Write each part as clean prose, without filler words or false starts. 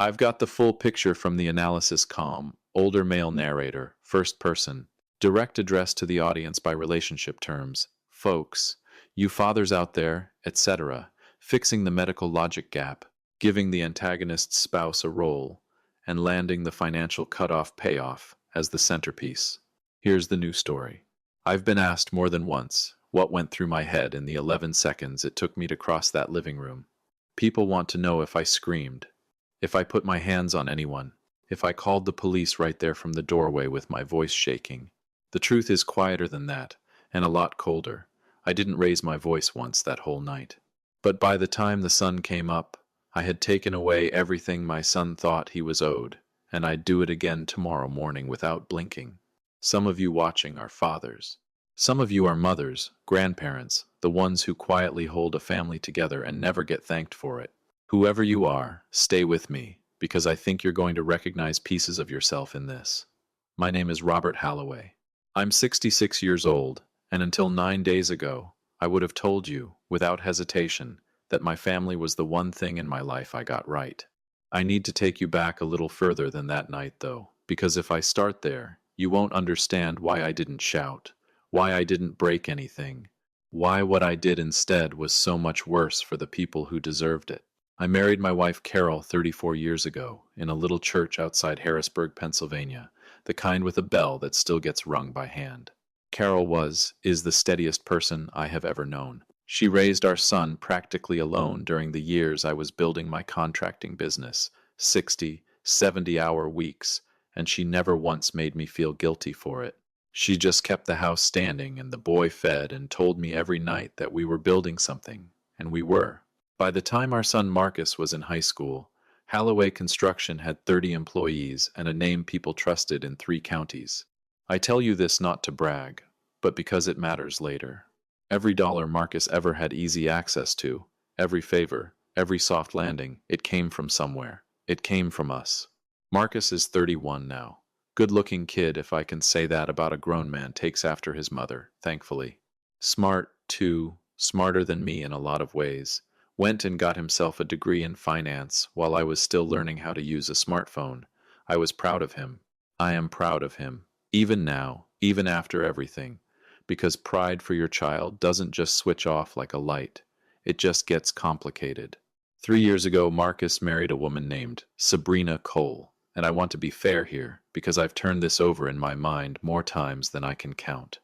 I've got the full picture from the analysis column, older male narrator, first person, direct address to the audience by relationship terms, folks, you fathers out there, etc., fixing the medical logic gap, giving the antagonist's spouse a role, and landing the financial cutoff payoff as the centerpiece. Here's the new story. I've been asked more than once what went through my head in the 11 seconds it took me to cross that living room. People want to know if I screamed, if I put my hands on anyone, if I called the police right there from the doorway with my voice shaking. The truth is quieter than that, and a lot colder. I didn't raise my voice once that whole night. But by the time the sun came up, I had taken away everything my son thought he was owed, and I'd do it again tomorrow morning without blinking. Some of you watching are fathers. Some of you are mothers, grandparents, the ones who quietly hold a family together and never get thanked for it. Whoever you are, stay with me, because I think you're going to recognize pieces of yourself in this. My name is Robert Halloway. I'm 66 years old, and until 9 days ago, I would have told you, without hesitation, that my family was the one thing in my life I got right. I need to take you back a little further than that night, though, because if I start there, you won't understand why I didn't shout, why I didn't break anything, why what I did instead was so much worse for the people who deserved it. I married my wife Carol 34 years ago in a little church outside Harrisburg, Pennsylvania, the kind with a bell that still gets rung by hand. Carol is the steadiest person I have ever known. She raised our son practically alone during the years I was building my contracting business, 60, 70-hour weeks, and she never once made me feel guilty for it. She just kept the house standing and the boy fed and told me every night that we were building something, and we were. By the time our son Marcus was in high school, Halloway Construction had 30 employees and a name people trusted in 3 counties. I tell you this not to brag, but because it matters later. Every dollar Marcus ever had easy access to, every favor, every soft landing, it came from somewhere. It came from us. Marcus is 31 now. Good-looking kid, if I can say that about a grown man, takes after his mother, thankfully. Smart, too, smarter than me in a lot of ways. Went and got himself a degree in finance while I was still learning how to use a smartphone. I was proud of him. I am proud of him. Even now, even after everything. Because pride for your child doesn't just switch off like a light. It just gets complicated. 3 years ago, Marcus married a woman named Sabrina Cole. And I want to be fair here, because I've turned this over in my mind more times than I can count.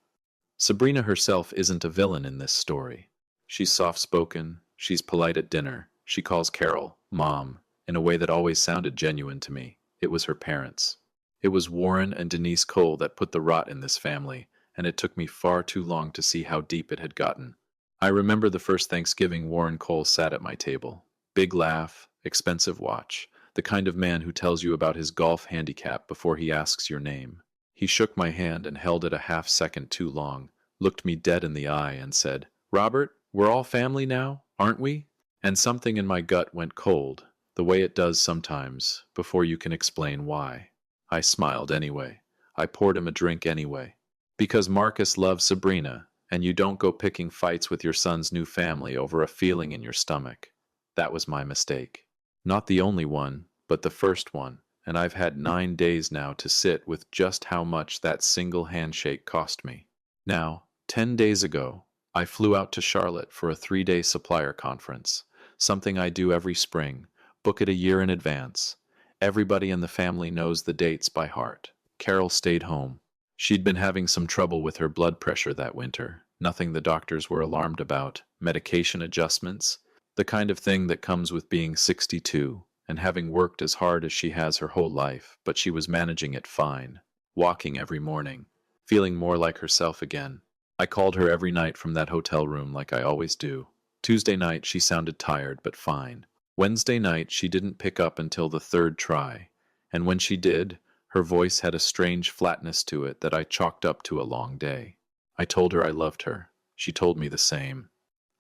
Sabrina herself isn't a villain in this story. She's soft-spoken, she's polite at dinner, she calls Carol Mom, in a way that always sounded genuine to me. It was her parents. It was Warren and Denise Cole that put the rot in this family, and it took me far too long to see how deep it had gotten. I remember the first Thanksgiving Warren Cole sat at my table. Big laugh, expensive watch. The kind of man who tells you about his golf handicap before he asks your name. He shook my hand and held it a half-second too long, looked me dead in the eye and said, "Robert, we're all family now, aren't we?" And something in my gut went cold, the way it does sometimes, before you can explain why. I smiled anyway. I poured him a drink anyway. Because Marcus loves Sabrina, and you don't go picking fights with your son's new family over a feeling in your stomach. That was my mistake. Not the only one, but the first one, and I've had 9 days now to sit with just how much that single handshake cost me. Now, 10 days ago, I flew out to Charlotte for a 3-day supplier conference, something I do every spring, book it a year in advance. Everybody in the family knows the dates by heart. Carol stayed home. She'd been having some trouble with her blood pressure that winter, nothing the doctors were alarmed about, medication adjustments, the kind of thing that comes with being 62 and having worked as hard as she has her whole life, but she was managing it fine, walking every morning, feeling more like herself again. I called her every night from that hotel room like I always do. Tuesday night she sounded tired but fine. Wednesday night she didn't pick up until the 3rd try, and when she did, her voice had a strange flatness to it that I chalked up to a long day. I told her I loved her. She told me the same.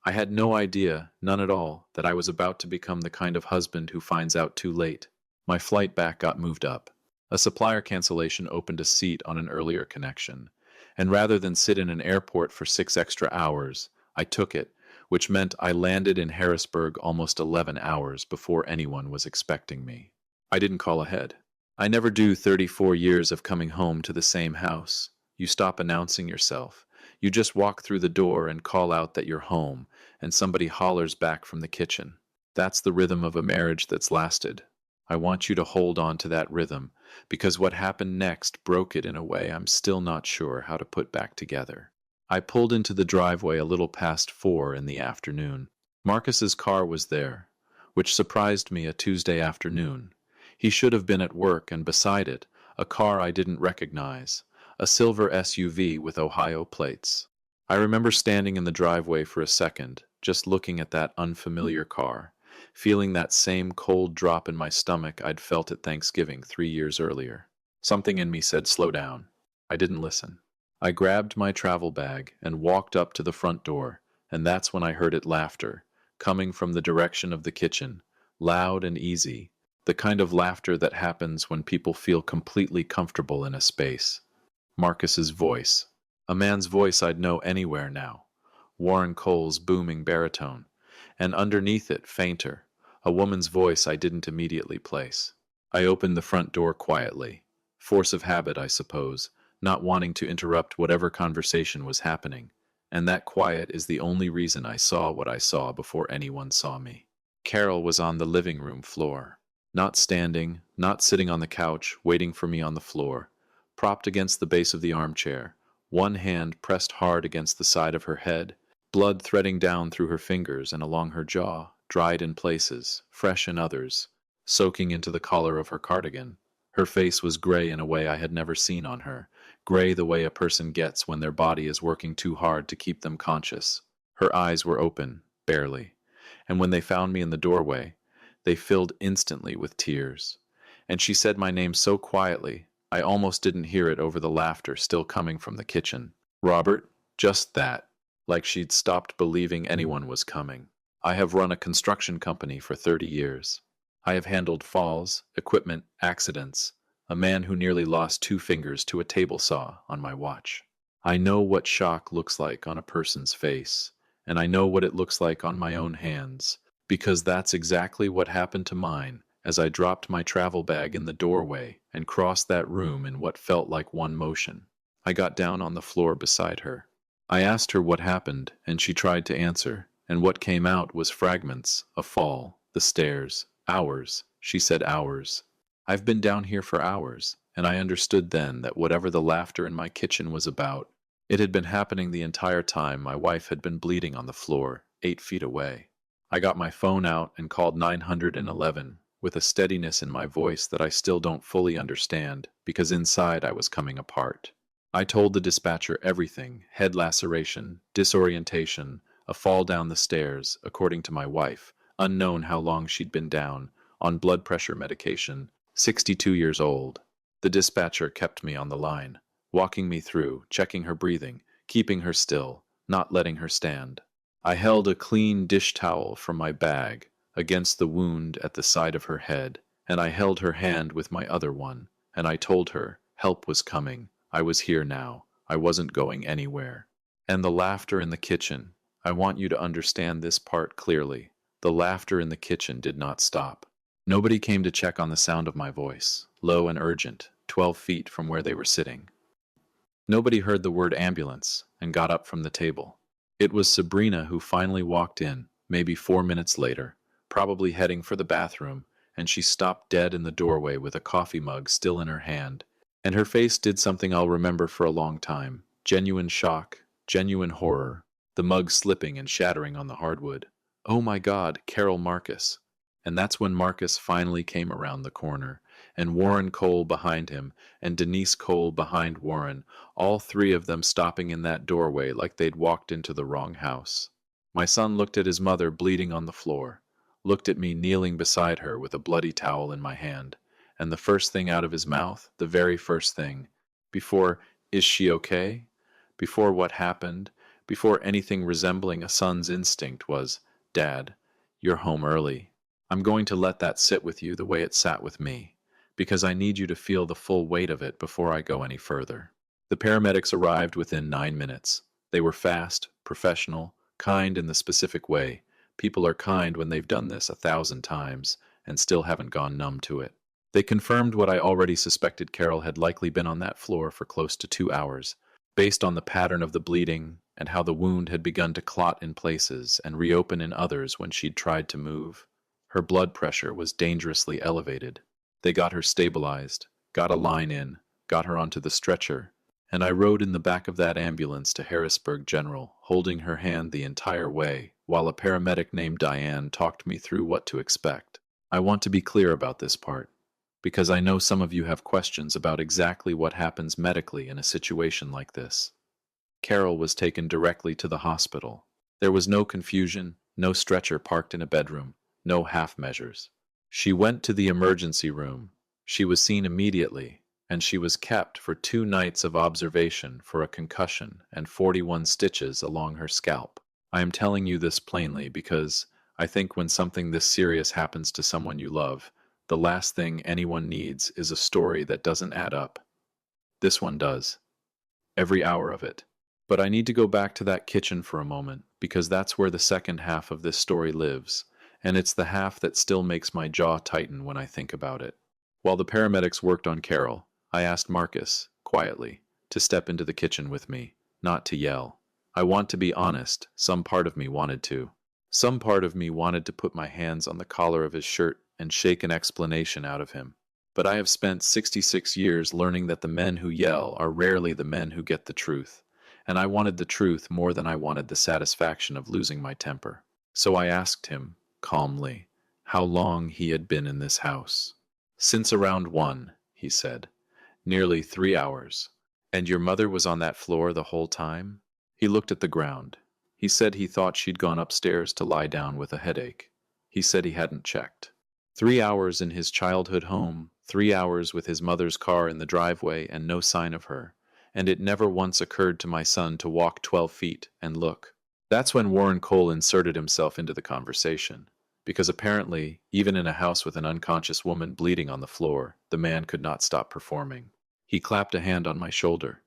I had no idea, none at all, that I was about to become the kind of husband who finds out too late. My flight back got moved up. A supplier cancellation opened a seat on an earlier connection, and rather than sit in an airport for 6 extra hours, I took it, which meant I landed in Harrisburg almost 11 hours before anyone was expecting me. I didn't call ahead. I never do 34 years of coming home to the same house. You stop announcing yourself. You just walk through the door and call out that you're home, and somebody hollers back from the kitchen. That's the rhythm of a marriage that's lasted. I want you to hold on to that rhythm, because what happened next broke it in a way I'm still not sure how to put back together. I pulled into the driveway a little past 4 in the afternoon. Marcus's car was there, which surprised me a Tuesday afternoon. He should have been at work, and beside it, a car I didn't recognize, a silver SUV with Ohio plates. I remember standing in the driveway for a second, just looking at that unfamiliar car, feeling that same cold drop in my stomach I'd felt at Thanksgiving 3 years earlier. Something in me said, "Slow down." I didn't listen. I grabbed my travel bag and walked up to the front door, and that's when I heard it laughter, coming from the direction of the kitchen, loud and easy, the kind of laughter that happens when people feel completely comfortable in a space. Marcus's voice. A man's voice I'd know anywhere now. Warren Cole's booming baritone. And underneath it, fainter, a woman's voice I didn't immediately place. I opened the front door quietly. Force of habit, I suppose, not wanting to interrupt whatever conversation was happening. And that quiet is the only reason I saw what I saw before anyone saw me. Carol was on the living room floor. Not standing, not sitting on the couch, waiting for me on the floor, propped against the base of the armchair, one hand pressed hard against the side of her head, blood threading down through her fingers and along her jaw, dried in places, fresh in others, soaking into the collar of her cardigan. Her face was gray in a way I had never seen on her, gray the way a person gets when their body is working too hard to keep them conscious. Her eyes were open, barely, and when they found me in the doorway, they filled instantly with tears. And she said my name so quietly, I almost didn't hear it over the laughter still coming from the kitchen. "Robert?" Just that. Like she'd stopped believing anyone was coming. I have run a construction company for 30 years. I have handled falls, equipment, accidents, a man who nearly lost 2 fingers to a table saw on my watch. I know what shock looks like on a person's face, and I know what it looks like on my own hands, because that's exactly what happened to mine as I dropped my travel bag in the doorway and crossed that room in what felt like one motion. I got down on the floor beside her. I asked her what happened, and she tried to answer, and what came out was fragments, a fall, the stairs, hours. She said hours. I've been down here for hours, and I understood then that whatever the laughter in my kitchen was about, it had been happening the entire time my wife had been bleeding on the floor, 8 feet away. I got my phone out and called 911 with a steadiness in my voice that I still don't fully understand because inside I was coming apart. I told the dispatcher everything: head laceration, disorientation, a fall down the stairs, according to my wife, unknown how long she'd been down, on blood pressure medication, 62 years old. The dispatcher kept me on the line, walking me through, checking her breathing, keeping her still, not letting her stand. I held a clean dish towel from my bag against the wound at the side of her head, and I held her hand with my other one, and I told her help was coming. I was here now. I wasn't going anywhere. And the laughter in the kitchen. I want you to understand this part clearly. The laughter in the kitchen did not stop. Nobody came to check on the sound of my voice, low and urgent, 12 feet from where they were sitting. Nobody heard the word ambulance and got up from the table. It was Sabrina who finally walked in, maybe 4 minutes later, probably heading for the bathroom, and she stopped dead in the doorway with a coffee mug still in her hand. And her face did something I'll remember for a long time. Genuine shock, genuine horror, the mug slipping and shattering on the hardwood. Oh my God, Carol Marcus. And that's when Marcus finally came around the corner, and Warren Cole behind him, and Denise Cole behind Warren, all three of them stopping in that doorway like they'd walked into the wrong house. My son looked at his mother bleeding on the floor, looked at me kneeling beside her with a bloody towel in my hand, and the first thing out of his mouth, the very first thing, before, "Is she okay?" before what happened, before anything resembling a son's instinct, was, "Dad, you're home early. I'm going to let that sit with you the way it sat with me, because I need you to feel the full weight of it before I go any further." The paramedics arrived within 9 minutes. They were fast, professional, kind in the specific way. People are kind when they've done this 1,000 times and still haven't gone numb to it. They confirmed what I already suspected. Carol had likely been on that floor for close to 2 hours, based on the pattern of the bleeding and how the wound had begun to clot in places and reopen in others when she'd tried to move. Her blood pressure was dangerously elevated. They got her stabilized, got a line in, got her onto the stretcher, and I rode in the back of that ambulance to Harrisburg General, holding her hand the entire way, while a paramedic named Diane talked me through what to expect. I want to be clear about this part, because I know some of you have questions about exactly what happens medically in a situation like this. Carol was taken directly to the hospital. There was no confusion, no stretcher parked in a bedroom, no half measures. She went to the emergency room. She was seen immediately, and she was kept for 2 nights of observation for a concussion and 41 stitches along her scalp. I am telling you this plainly because I think when something this serious happens to someone you love, the last thing anyone needs is a story that doesn't add up. This one does. Every hour of it. But I need to go back to that kitchen for a moment, because that's where the second half of this story lives, and it's the half that still makes my jaw tighten when I think about it. While the paramedics worked on Carol, I asked Marcus, quietly, to step into the kitchen with me, not to yell. I want to be honest, some part of me wanted to. Some part of me wanted to put my hands on the collar of his shirt and shake an explanation out of him. But I have spent 66 years learning that the men who yell are rarely the men who get the truth, and I wanted the truth more than I wanted the satisfaction of losing my temper. So I asked him, calmly, how long he had been in this house. Since around 1, he said. Nearly 3 hours. And your mother was on that floor the whole time? He looked at the ground. He said he thought she'd gone upstairs to lie down with a headache. He said he hadn't checked. 3 hours in his childhood home, 3 hours with his mother's car in the driveway and no sign of her. And it never once occurred to my son to walk 12 feet and look. That's when Warren Cole inserted himself into the conversation. Because apparently, even in a house with an unconscious woman bleeding on the floor, the man could not stop performing. He clapped a hand on my shoulder.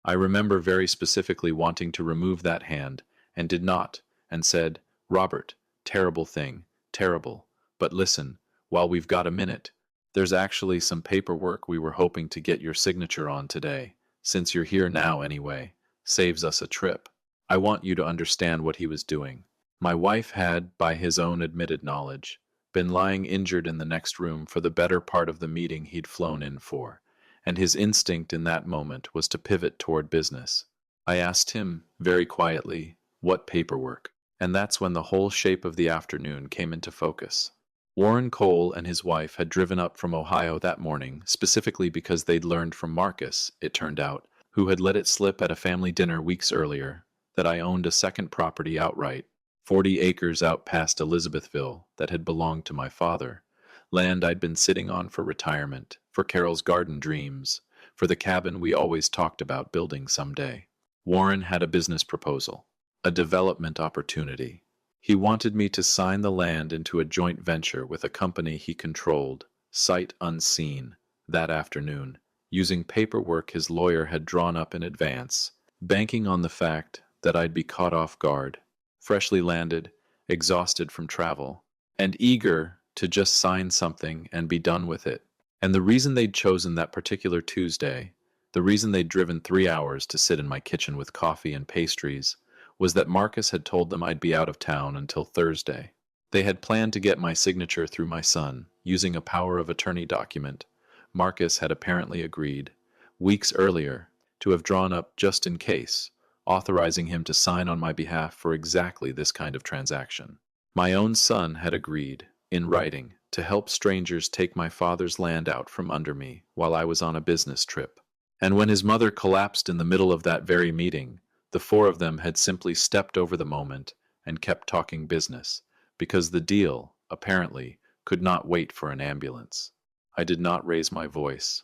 I remember very specifically wanting to remove that hand, and did not, and said, Robert, terrible thing, terrible. But listen, while we've got a minute, there's actually some paperwork we were hoping to get your signature on today. Since you're here now anyway, saves us a trip. I want you to understand what he was doing. My wife had, by his own admitted knowledge, been lying injured in the next room for the better part of the meeting he'd flown in for, and his instinct in that moment was to pivot toward business. I asked him, very quietly, what paperwork, and that's when the whole shape of the afternoon came into focus. Warren Cole and his wife had driven up from Ohio that morning, specifically because they'd learned from Marcus, it turned out, who had let it slip at a family dinner weeks earlier, that I owned a second property outright, 40 acres out past Elizabethville, that had belonged to my father, land I'd been sitting on for retirement, for Carol's garden dreams, for the cabin we always talked about building someday. Warren had a business proposal, a development opportunity. He wanted me to sign the land into a joint venture with a company he controlled, sight unseen, that afternoon, using paperwork his lawyer had drawn up in advance, banking on the fact that I'd be caught off guard, freshly landed, exhausted from travel, and eager to just sign something and be done with it. And the reason they'd chosen that particular Tuesday, the reason they'd driven 3 hours to sit in my kitchen with coffee and pastries, was that Marcus had told them I'd be out of town until Thursday. They had planned to get my signature through my son, using a power of attorney document. Marcus had apparently agreed, weeks earlier, to have drawn up just in case, authorizing him to sign on my behalf for exactly this kind of transaction. My own son had agreed, in writing, to help strangers take my father's land out from under me while I was on a business trip. And when his mother collapsed in the middle of that very meeting, the 4 of them had simply stepped over the moment and kept talking business, because the deal, apparently, could not wait for an ambulance. I did not raise my voice.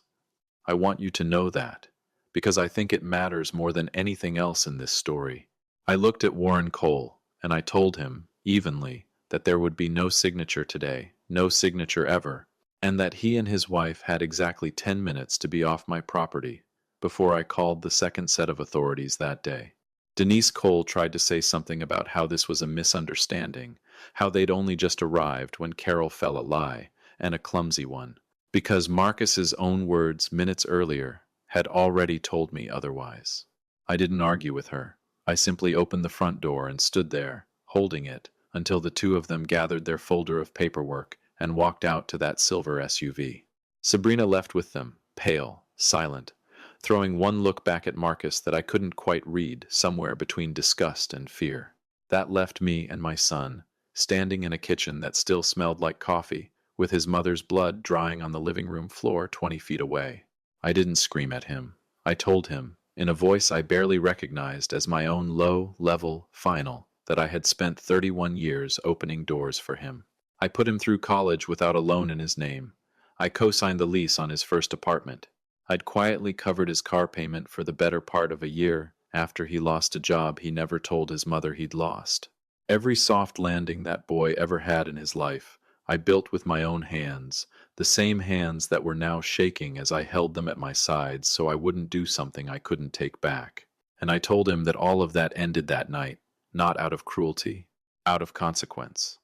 I want you to know that, because I think it matters more than anything else in this story. I looked at Warren Cole, and I told him, evenly, that there would be no signature today, no signature ever, and that he and his wife had exactly 10 minutes to be off my property before I called the second set of authorities that day. Denise Cole tried to say something about how this was a misunderstanding, how they'd only just arrived when Carol fell a lie, and a clumsy one. because Marcus's own words minutes earlier had already told me otherwise. I didn't argue with her. I simply opened the front door and stood there, holding it, until the two of them gathered their folder of paperwork and walked out to that silver SUV. Sabrina left with them, pale, silent, throwing one look back at Marcus that I couldn't quite read, somewhere between disgust and fear. That left me and my son, standing in a kitchen that still smelled like coffee, with his mother's blood drying on the living room floor 20 feet away. I didn't scream at him. I told him, in a voice I barely recognized as my own low-level final, that I had spent 31 years opening doors for him. I put him through college without a loan in his name. I co-signed the lease on his first apartment. I'd quietly covered his car payment for the better part of a year after he lost a job he never told his mother he'd lost. Every soft landing that boy ever had in his life, I built with my own hands, the same hands that were now shaking as I held them at my sides so I wouldn't do something I couldn't take back. And I told him that all of that ended that night, not out of cruelty, out of consequence.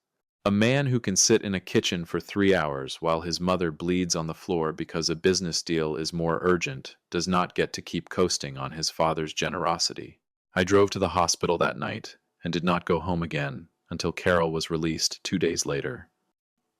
A man who can sit in a kitchen for 3 hours while his mother bleeds on the floor because a business deal is more urgent does not get to keep coasting on his father's generosity. I drove to the hospital that night and did not go home again until Carol was released 2 days later.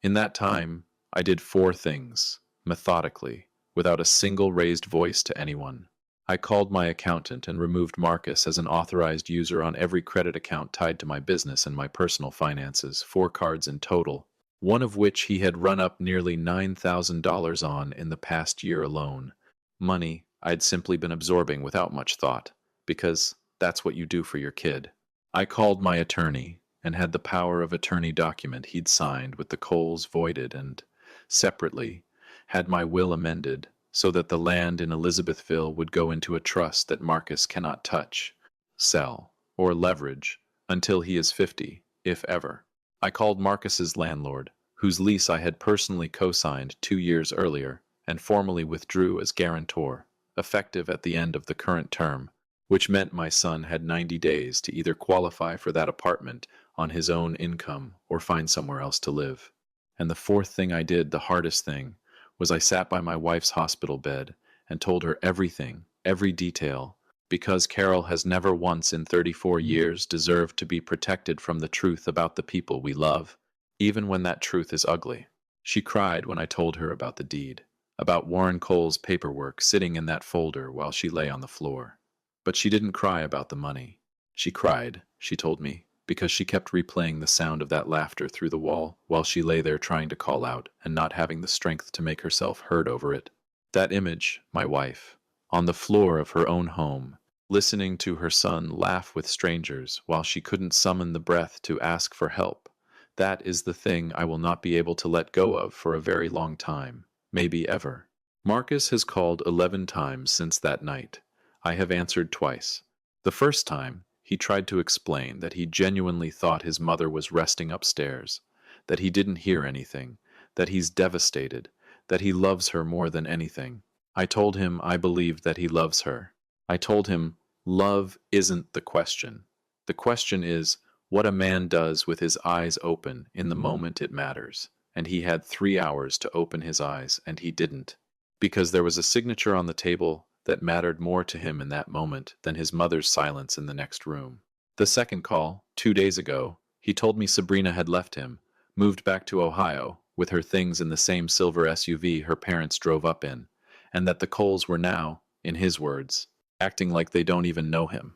In that time, I did 4 things, methodically, without a single raised voice to anyone. I called my accountant and removed Marcus as an authorized user on every credit account tied to my business and my personal finances, 4 cards in total, one of which he had run up nearly $9,000 on in the past year alone. Money I'd simply been absorbing without much thought, because that's what you do for your kid. I called my attorney and had the power of attorney document he'd signed with the Coles voided and, separately, had my will amended so that the land in Elizabethville would go into a trust that Marcus cannot touch, sell, or leverage until he is 50, if ever. I called Marcus's landlord, whose lease I had personally co-signed 2 years earlier, and formally withdrew as guarantor, effective at the end of the current term, which meant my son had 90 days to either qualify for that apartment on his own income or find somewhere else to live. And the 4th thing I did, the hardest thing, was I sat by my wife's hospital bed and told her everything, every detail, because Carol has never once in 34 years deserved to be protected from the truth about the people we love, even when that truth is ugly. She cried when I told her about the deed, about Warren Cole's paperwork sitting in that folder while she lay on the floor. But she didn't cry about the money. She cried, she told me, because she kept replaying the sound of that laughter through the wall while she lay there trying to call out and not having the strength to make herself heard over it. That image, my wife, on the floor of her own home, listening to her son laugh with strangers while she couldn't summon the breath to ask for help, that is the thing I will not be able to let go of for a very long time, maybe ever. Marcus has called 11 times since that night. I have answered twice. The first time, he tried to explain that he genuinely thought his mother was resting upstairs, that he didn't hear anything, that he's devastated, that he loves her more than anything. I told him I believed that he loves her. I told him love isn't the question. The question is what a man does with his eyes open in the moment it matters. And he had 3 hours to open his eyes, and he didn't, because there was a signature on the table that mattered more to him in that moment than his mother's silence in the next room. The second call, 2 days ago, he told me Sabrina had left him, moved back to Ohio, with her things in the same silver SUV her parents drove up in, and that the Coles were now, in his words, acting like they don't even know him.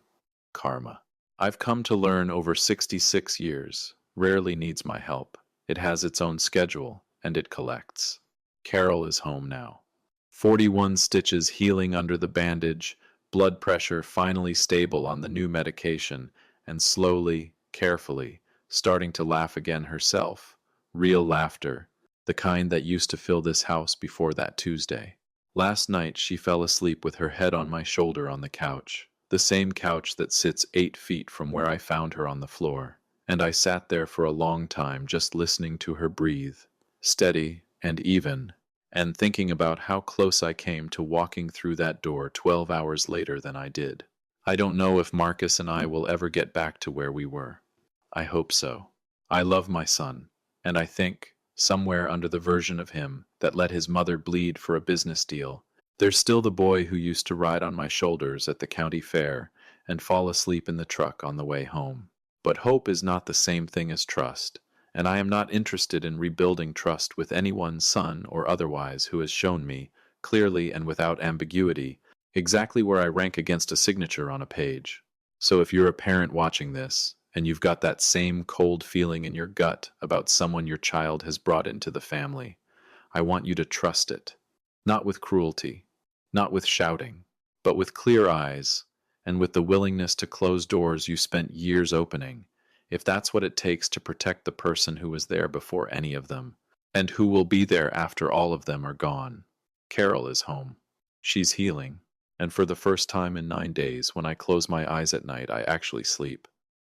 Karma. I've come to learn over 66 years, rarely needs my help. It has its own schedule, and it collects. Carol is home now. 41 stitches healing under the bandage, blood pressure finally stable on the new medication, and slowly, carefully, starting to laugh again herself. Real laughter, the kind that used to fill this house before that Tuesday. Last night she fell asleep with her head on my shoulder on the couch, the same couch that sits 8 feet from where I found her on the floor, and I sat there for a long time just listening to her breathe, steady and even, and thinking about how close I came to walking through that door 12 hours later than I did. I don't know if Marcus and I will ever get back to where we were. I hope so. I love my son, and I think, somewhere under the version of him that let his mother bleed for a business deal. There's still the boy who used to ride on my shoulders at the county fair and fall asleep in the truck on the way home. But hope is not the same thing as trust, and I am not interested in rebuilding trust with anyone, son or otherwise, who has shown me, clearly and without ambiguity, exactly where I rank against a signature on a page. So if you're a parent watching this, and you've got that same cold feeling in your gut about someone your child has brought into the family, I want you to trust it. Not with cruelty, not with shouting, but with clear eyes, and with the willingness to close doors you spent years opening, if that's what it takes to protect the person who was there before any of them, and who will be there after all of them are gone. Carol is home. She's healing, and for the first time in 9 days, when I close my eyes at night, I actually sleep.